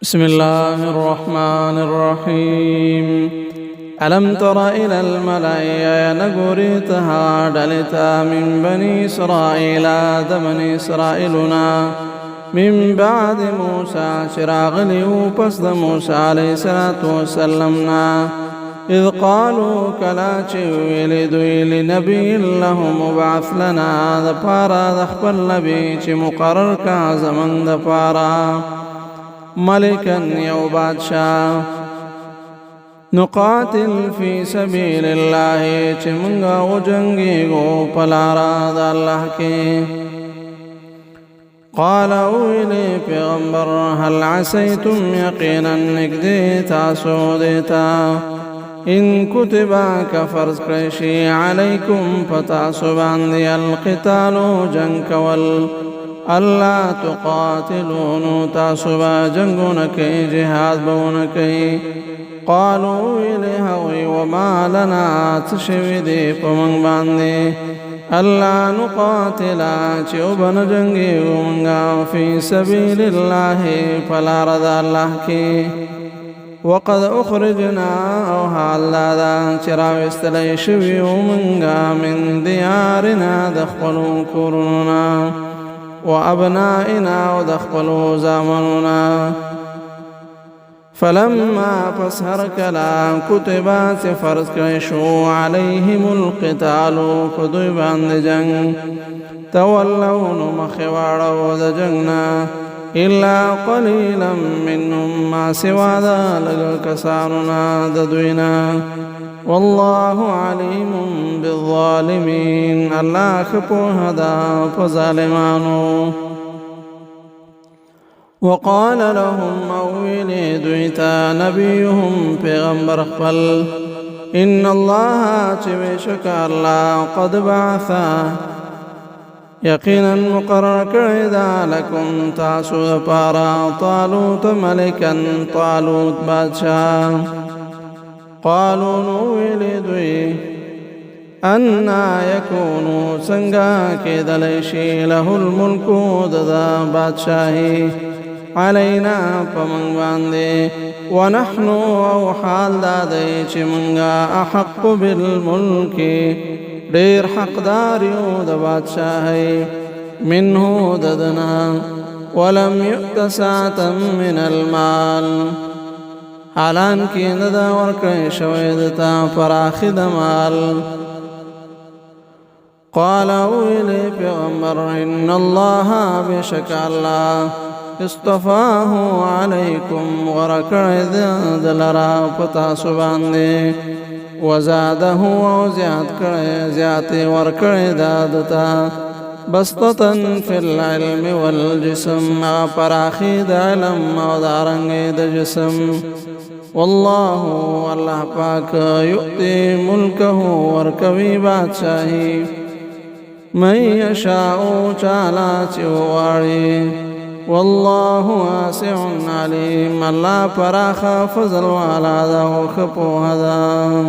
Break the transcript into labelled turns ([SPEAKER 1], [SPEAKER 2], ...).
[SPEAKER 1] بسم الله الرحمن الرحيم ألم تر إلى الملأ ينقريتها دلتا من بني إسرائيل بني إسرائيلنا من بعد موسى شراغ ليوبس موسى عليه الصلاة والسلام إذ قالوا كلاتي ولدوا لنبي لهم وبعث لنا دفارا دخبر لبي مقرر كازمن دفارا ملكا يو بادشاہ نقاتل في سبيل الله چمنگا وجنگی گو پلارا دا اللہ کے قال اویلی پیغمبر هل عسیتم یقینا نکدی تاسو دیتا ان کتبا کفرز کرشی علیکم فتاسو باندی القتال جنگ کول اللہ تقاتلون تاسبا جنگونکی جہاد بونکی قالوا إليهوي وما لنا تشويدي فمن باندي ألا نقاتلا چوبن جنگي ومنغا في سبيل الله فلا رضا الله كي وقد أخرجنا أوها الله چراو استليشوي ومنغا من ديارنا دخلوا كورنا وأبنائنا ودخلوا زامننا فلما فسهر كلام كتبات فرض كيشو عليهم القتال فدوبان جنگ تولون مخوار ودجننا إلا قليلا منهم ما سوى ذلك كسارنا ددوينا والله عليم بالظالمين الله خبو هدا فظالمانو وقال لهم مويلي دويتا نبيهم پیغمبر خپل إن الله چوشك الله قد بعثا يقينا مقرر كردا لكم تاسو پارا طالوت ملكا طالوت بادشاہ قالوا نويلي دوي أنا يكون سنگا كدلشي له الملك ددا بادشاهي علينا فمن باندي ونحن او حال دادي چمنگا احق بالملك دير حق داريو د بادشاهي منه ددنا ولم يؤت ساعة من المال حالان کی ندا ورکړی شوی دتا فراخی د مال قال ویلی پیغمبر ان الله بشک الله اصطفاه عليكم ورکړی دلرا پتا سباندې وزاده زیات ورکړی دادتا بسطة في العلم والجسم پراخی د علم او دارنګ د جسم والله الله پاک یؤتی ملکه ورکوی بادشاہی من یشاء چالا چواړي والله واسع عليم الله پراخ فضل والا دا خپو هدا